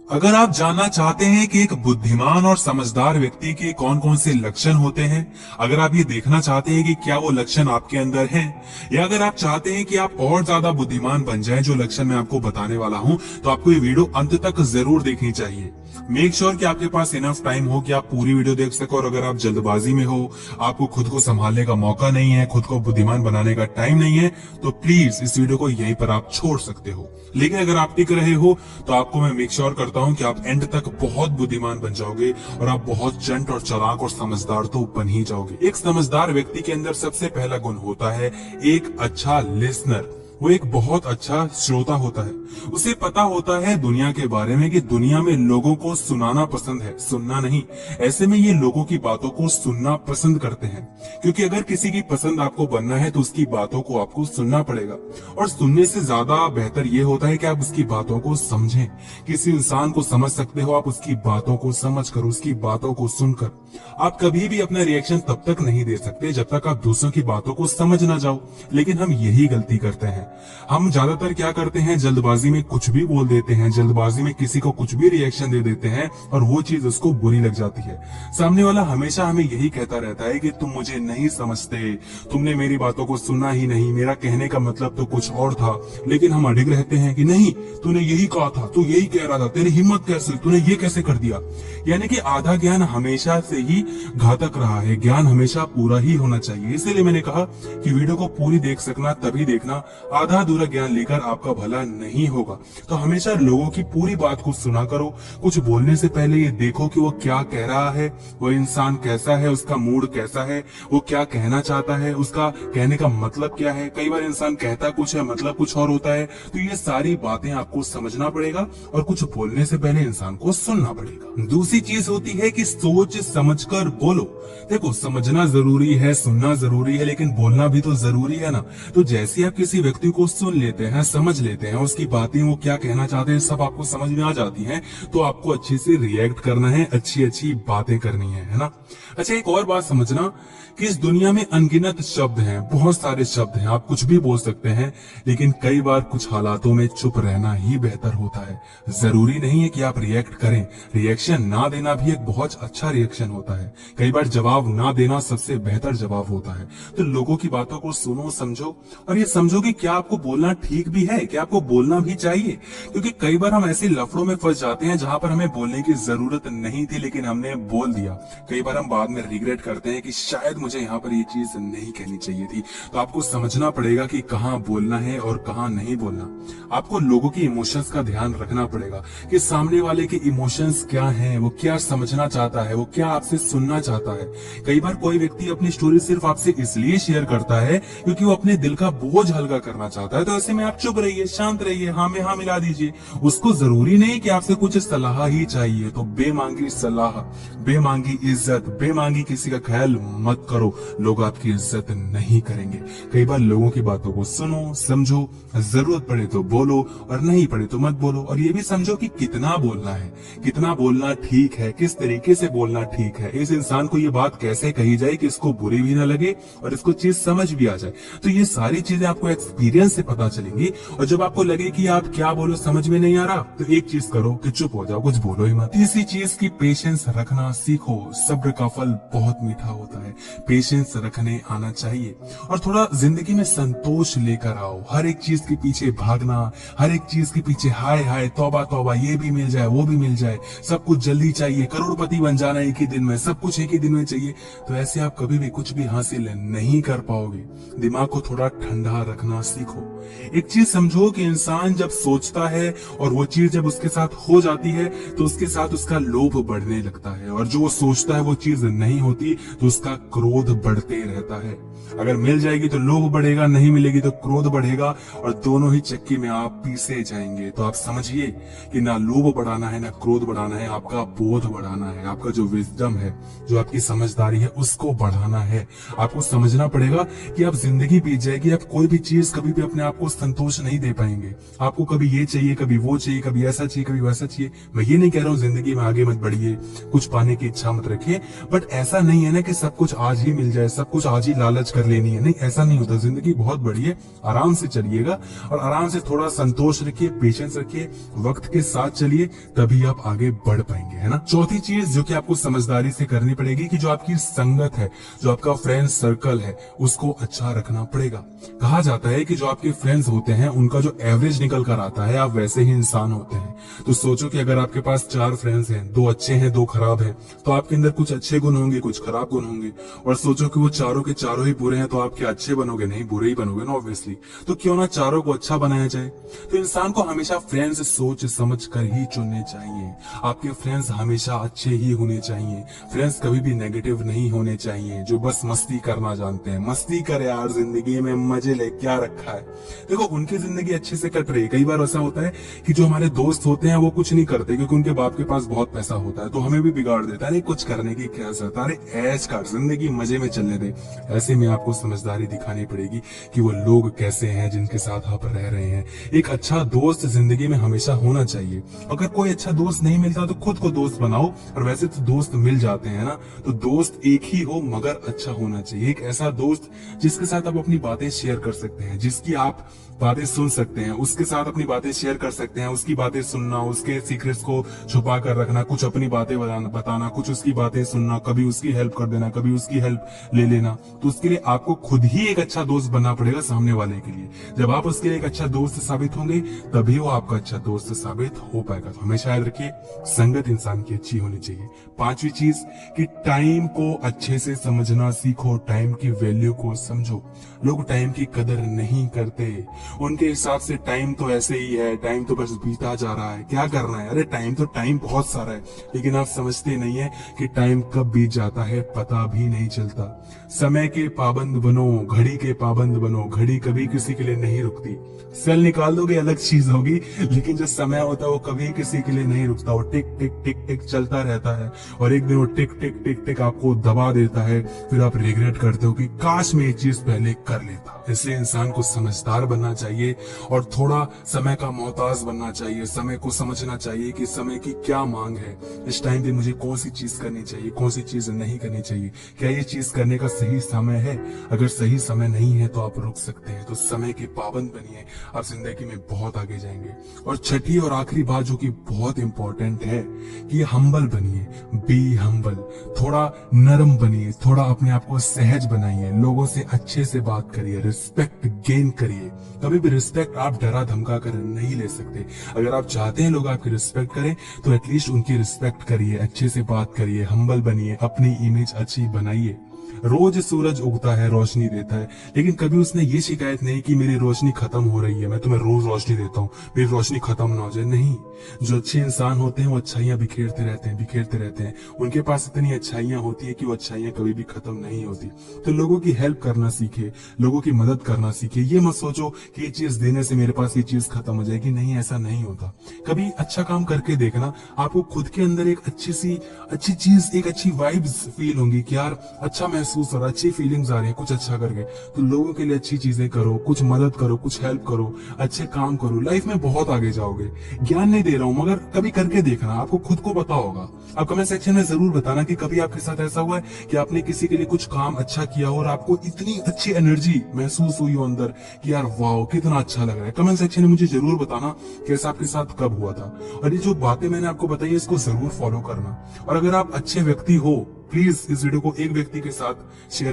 अगर आप जानना चाहते हैं कि एक बुद्धिमान और समझदार व्यक्ति के कौन कौन से लक्षण होते हैं, अगर आप ये देखना चाहते हैं कि क्या वो लक्षण आपके अंदर हैं, या अगर आप चाहते हैं कि आप और ज्यादा बुद्धिमान बन जाएं, जो लक्षण मैं आपको बताने वाला हूं, तो आपको ये वीडियो अंत तक जरूर देखनी चाहिए। मेक श्योर कि आपके पास इनफ टाइम हो कि आप पूरी वीडियो देख सको। और अगर आप जल्दबाजी में हो, आपको खुद को संभालने का मौका नहीं है, खुद को बुद्धिमान बनाने का टाइम नहीं है, तो प्लीज इस वीडियो को यहीं पर आप छोड़ सकते हो। लेकिन अगर आप टिक रहे हो तो आपको मैं मेक श्योर करता हूं कि आप एंड तक बहुत बुद्धिमान बन जाओगे और आप बहुत चंट और चालाक और समझदार तो बन ही जाओगे। एक समझदार व्यक्ति के अंदर सबसे पहला गुण होता है एक अच्छा लिसनर। वो एक बहुत अच्छा श्रोता होता है। उसे पता होता है दुनिया के बारे में कि दुनिया में लोगों को सुनाना पसंद है, सुनना नहीं। ऐसे में ये लोगों की बातों को सुनना पसंद करते हैं, क्योंकि अगर किसी की पसंद आपको बनना है तो उसकी बातों को आपको सुनना पड़ेगा। और सुनने से ज्यादा बेहतर ये होता है कि आप उसकी बातों को समझें। किसी इंसान को समझ सकते हो आप उसकी बातों को समझ कर, उसकी बातों को सुनकर। आप कभी भी अपना रिएक्शन तब तक नहीं दे सकते जब तक आप दूसरों की बातों को समझ ना जाओ। लेकिन हम यही गलती करते हैं। हम ज्यादातर क्या करते हैं, जल्दबाजी में कुछ भी बोल देते हैं, जल्दबाजी में किसी को कुछ भी रिएक्शन दे देते हैं और वो चीज उसको बुरी लग जाती है। सामने वाला हमेशा हमें यही कहता रहता है कि तुम मुझे नहीं समझते, तुमने मेरी बातों को सुना ही नहीं, मेरा कहने का मतलब तो कुछ और था। लेकिन हम अडिग रहते हैं कि नहीं, तूने यही कहा था, तू यही कह रहा था, तेरी हिम्मत कैसे, तूने ये कैसे कर दिया। यानी कि आधा ज्ञान हमेशा से ही घातक रहा है। ज्ञान हमेशा पूरा ही होना चाहिए। इसीलिए मैंने कहा कि वीडियो को पूरी देख सकना तभी देखना, आधा अधूरा ज्ञान लेकर आपका भला नहीं होगा। तो हमेशा लोगों की पूरी बात को सुना करो। कुछ बोलने से पहले ये देखो कि वो क्या कह रहा है, वो इंसान कैसा है, उसका मूड कैसा है, वो क्या कहना चाहता है, उसका कहने का मतलब क्या है। कई बार इंसान कहता कुछ है, मतलब कुछ और होता है। तो ये सारी बातें आपको समझना पड़ेगा और कुछ बोलने से पहले इंसान को सुनना पड़ेगा। दूसरी चीज होती है कि सोच समझकर बोलो। देखो, समझना जरूरी है, सुनना जरूरी है, लेकिन बोलना भी तो जरूरी है ना। तो जैसे आप किसी व्यक्ति को सुन लेते हैं, समझ लेते हैं, उसकी बातें, वो क्या कहना चाहते हैं, सब आपको समझ में आ जाती हैं, तो आपको अच्छे से रिएक्ट करना है, अच्छी अच्छी बातें करनी है ना। अच्छा, एक और बात समझना कि इस दुनिया में अनगिनत शब्द हैं, बहुत सारे शब्द हैं, आप कुछ भी बोल सकते हैं, लेकिन कई बार कुछ हालातों में चुप रहना ही बेहतर होता है। जरूरी नहीं है कि आप रिएक्ट करें। रिएक्शन ना देना भी एक बहुत अच्छा रिएक्शन होता है। कई बार जवाब ना देना सबसे बेहतर जवाब होता है। तो लोगों की बातों को सुनो, समझो और ये समझो कि क्या आपको बोलना ठीक भी है, क्या आपको बोलना भी चाहिए। क्योंकि कई बार हम ऐसे लफड़ों में फंस जाते हैं जहां पर हमें बोलने की जरूरत नहीं थी, लेकिन हमने बोल दिया। कई बार हम बाद में रिग्रेट करते हैं कि शायद मुझे यहाँ पर ये चीज नहीं कहनी चाहिए थी। तो आपको समझना पड़ेगा कि कहाँ बोलना है और कहाँ नहीं बोलना। आपको लोगों की इमोशंस का ध्यान रखना पड़ेगा कि सामने वाले के इमोशंस क्या हैं, वो क्या समझना चाहता है, वो क्या आपसे सुनना चाहता है। कई बार कोई व्यक्ति अपनी स्टोरी सिर्फ आपसे इसलिए शेयर करता है क्योंकि वो अपने दिल का बोझ हल्का करना चाहता है। तो ऐसे में आप चुप रहिए, शांत रहिए, हाँ में हाँ मिला दीजिए। उसको जरूरी नहीं कि आपसे कुछ सलाह ही चाहिए। तो बेमांगी सलाह, बेमांगी इज्जत, बेमांगी किसी का ख्याल मत करो, लोग आपकी इज्जत नहीं करेंगे। कई बार लोगों की बातों को सुनो, समझो, जरूरत पड़े तो बोलो और नहीं पड़े तो मत बोलो। और ये भी समझो कि कितना बोलना है, कितना बोलना ठीक है, किस तरीके से बोलना ठीक है। इस इंसान को ये बात कैसे कही जाए कि इसको बुरी भी ना लगे और इसको चीज समझ भी आ जाए। तो ये सारी चीजें आपको एक्सपीरियंस से पता चलेंगी। और जब आपको लगे कि आप क्या बोलो समझ में नहीं आ रहा, तो एक चीज करो कि चुप हो जाओ, कुछ बोलो ही मत। तीसरी चीज की पेशेंस रखना सीखो। सब्र का फल बहुत मीठा होता है। पेशेंस रखने आना चाहिए और थोड़ा जिंदगी में संतोष लेकर आओ। हर एक चीज के पीछे भागना, हर एक चीज के पीछे हाय हाय तौबा तौबा, ये भी मिल जाए, वो भी मिल जाए, सब कुछ जल्दी चाहिए, करोड़पति बन जाना एक ही दिन में, सब कुछ एक ही दिन में चाहिए, तो ऐसे आप कभी भी कुछ भी हासिल नहीं कर पाओगे। दिमाग को थोड़ा ठंडा रखना सीखो। एक चीज समझो कि इंसान जब सोचता है और वो चीज जब उसके साथ हो जाती है तो उसके साथ उसका लोभ बढ़ने लगता है, और जो वो सोचता है वो चीज नहीं होती तो उसका क्रोध बढ़ते रहता है। अगर मिल जाएगी तो लोभ बढ़ेगा, नहीं मिलेगी तो क्रोध बढ़ेगा, और दोनों ही चक्की में आप पीसे जाएंगे। तो आप समझिए कि ना लोभ बढ़ाना है ना क्रोध बढ़ाना है, आपका बोध बढ़ाना है, आपका जो विजडम है, जो आपकी समझदारी है, उसको बढ़ाना है। आपको समझना पड़ेगा कि आप जिंदगी बीत जाएगी, आप कोई भी चीज कभी भी अपने आप को संतोष नहीं दे पाएंगे। आपको कभी ये चाहिए, कभी वो चाहिए, कभी ऐसा चाहिए, कभी वैसा चाहिए। मैं ये नहीं कह रहा हूँ जिंदगी में आगे मत बढ़िए, कुछ पाने पाने की इच्छा मत रखिए, बट ऐसा नहीं है ना कि सब कुछ आज ही मिल जाए, सब कुछ आज ही लालच कर लेनी है, नहीं ऐसा नहीं होता। जिंदगी बहुत बड़ी है, आराम से चलिएगा और आराम से थोड़ा संतोष रखिए, पेशेंस रखिए, वक्त के साथ चलिए, तभी आप आगे बढ़ पाएंगे, है ना। चौथी चीज जो कि आपको समझदारी से करनी पड़ेगी कि जो आपकी संगत है, जो आपका फ्रेंड सर्कल है, उसको अच्छा रखना पड़ेगा। कहा जाता है कि जो आपके फ्रेंड्स होते हैं उनका जो एवरेज निकल कर आता है, आप वैसे ही इंसान होते हैं। तो सोचो कि अगर आपके पास 4 फ्रेंड्स हैं, 2 अच्छे हैं 2 खराब हैं, तो आपके अंदर कुछ अच्छे गुण होंगे, कुछ खराब गुण होंगे। और सोचो कि वो चारों के चारों ही बुरे हैं, तो आप क्या अच्छे बनोगे? नहीं, बुरे ही बनोगे ना ऑब्वियसली। तो क्यों ना चारों को अच्छा बनाया जाए। तो इंसान को हमेशा फ्रेंड्स सोच समझ कर ही चुनने चाहिए। आपके फ्रेंड्स हमेशा अच्छे ही होने चाहिए। फ्रेंड्स कभी भी नेगेटिव नहीं होने चाहिए, जो बस मस्ती करना जानते हैं। मस्ती कर यार, जिंदगी में मजे ले, क्या रखा है। देखो उनकी जिंदगी अच्छे से कट रही है। कई बार ऐसा होता है कि जो हमारे दोस्त होते हैं वो कुछ नहीं करते क्योंकि उनके बाप के पास बहुत पैसा होता है, तो हमें भी बिगाड़ देता है। अरे कुछ करने की क्या जरूरत, अरे ऐश कर, जिंदगी मजे में चलने दे। ऐसे में आपको समझदारी दिखानी पड़ेगी कि वो लोग कैसे हैं जिनके साथ आप रह रहे हैं। एक अच्छा दोस्त जिंदगी में हमेशा होना चाहिए। अगर कोई अच्छा दोस्त नहीं मिलता तो खुद को दोस्त बनाओ, और वैसे तो दोस्त मिल जाते हैं ना। तो दोस्त एक ही हो मगर अच्छा होना चाहिए। एक ऐसा दोस्त जिसके साथ आप अपनी बातें शेयर कर सकते हैं, जिसकी आप बातें सुन सकते हैं, उसके साथ अपनी बातें शेयर कर सकते हैं, उसकी बातें सुनना, उसके सीक्रेट्स को छुपा कर रखना, कुछ अपनी बातें बताना, कुछ उसकी बातें सुनना, कभी उसकी हेल्प कर देना, कभी उसकी हेल्प ले लेना। तो उसके लिए आपको खुद ही एक अच्छा दोस्त बनना पड़ेगा सामने वाले के लिए। जब आप उसके लिए एक अच्छा दोस्त साबित होंगे तभी वो आपका अच्छा दोस्त साबित हो पाएगा। तो हमेशा याद रखिए, संगत इंसान की अच्छी होनी चाहिए। 5वीं चीज कि टाइम को अच्छे से समझना सीखो, टाइम की वैल्यू को समझो। लोग टाइम की कदर नहीं करते। उनके हिसाब से टाइम तो ऐसे ही है, टाइम तो बस बीता जा रहा है, क्या करना है। अरे टाइम बहुत सारा है, लेकिन आप समझते नहीं है कि टाइम कब बीत जाता है पता भी नहीं चलता। समय के पाबंद बनो, घड़ी के पाबंद बनो। घड़ी कभी किसी के लिए नहीं रुकती। सेल निकाल दोगे अलग चीज होगी, लेकिन जो समय होता है वो कभी किसी के लिए नहीं रुकता। वो टिक टिक टिक टिक चलता रहता है, और एक दिन वो टिक टिक टिक टिक आपको दबा देता है। फिर आप रिग्रेट करते हो कि काश मैं ये चीज पहले कर लेता। इसलिए इंसान को समझदार बनना चाहिए और थोड़ा समय का मोहताज बनना चाहिए। समय को समझना चाहिए कि समय की क्या मांग है, इस टाइम पे मुझे कौन सी चीज करनी चाहिए, कौन सी चीज नहीं करनी चाहिए, क्या ये चीज करने का सही समय है। अगर सही समय नहीं है तो आप रुक सकते हैं। तो समय के पाबंद बनिए, आप जिंदगी में बहुत आगे जाएंगे। और छठी और आखिरी बात जो कि बहुत इंपॉर्टेंट है कि हम्बल बनिए, बी हम्बल। थोड़ा नरम बनिए, थोड़ा अपने आप को सहज बनाइए, लोगों से अच्छे से बात करिए, रिस्पेक्ट गेन करिए। कभी भी रिस्पेक्ट आप डरा धमका कर नहीं ले सकते। अगर आप चाहते हैं लोग आपकी रिस्पेक्ट करें तो एटलीस्ट उनकी रिस्पेक्ट करिए, अच्छे से बात करिए, हम्बल बनिए, अपनी इमेज अच्छी बनाइए। रोज सूरज उगता है, रोशनी देता है, लेकिन कभी उसने ये शिकायत नहीं कि मेरी रोशनी खत्म हो रही है, मैं तुम्हें रोज रोशनी देता हूँ, मेरी रोशनी खत्म ना हो जाए। नहीं, जो अच्छे इंसान होते हैं वो अच्छाइयां बिखेरते रहते हैं, बिखेरते रहते हैं। उनके पास इतनी अच्छाइयां होती है कि वो अच्छाइयां कभी भी खत्म नहीं होती। तो लोगों की हेल्प करना सीखे, लोगों की मदद करना सीखे। ये मत सोचो कि ये चीज देने से मेरे पास ये चीज खत्म हो जाएगी, नहीं, ऐसा नहीं होता। कभी अच्छा काम करके देखना, आपको खुद के अंदर एक अच्छी चीज, एक अच्छी वाइब्स फील होंगी कि यार अच्छा महसूस हो रहा है, अच्छी फीलिंग्स आ रही है कुछ अच्छा करके। तो लोगों के लिए अच्छी चीजें करो, कुछ मदद करो, कुछ हेल्प करो, अच्छे काम करो, लाइफ में बहुत आगे जाओगे। ज्ञान नहीं दे रहा हूं मगर कभी करके देखना, आपको खुद को पता होगा। आप कमेंट सेक्शन में जरूर बताना कि कभी आपके साथ ऐसा हुआ है कि आपने किसी के लिए कुछ काम अच्छा किया और आपको इतनी अच्छी एनर्जी महसूस हुई हो अंदर कि यार वाओ कितना अच्छा लग रहा है। कमेंट सेक्शन में मुझे जरूर बताना कैसा आपके साथ कब हुआ था। और ये जो बातें मैंने आपको बताई इसको जरूर फॉलो करना। और अगर आप अच्छे व्यक्ति हो, प्लीज इस वीडियो को एक व्यक्ति के साथ शेयर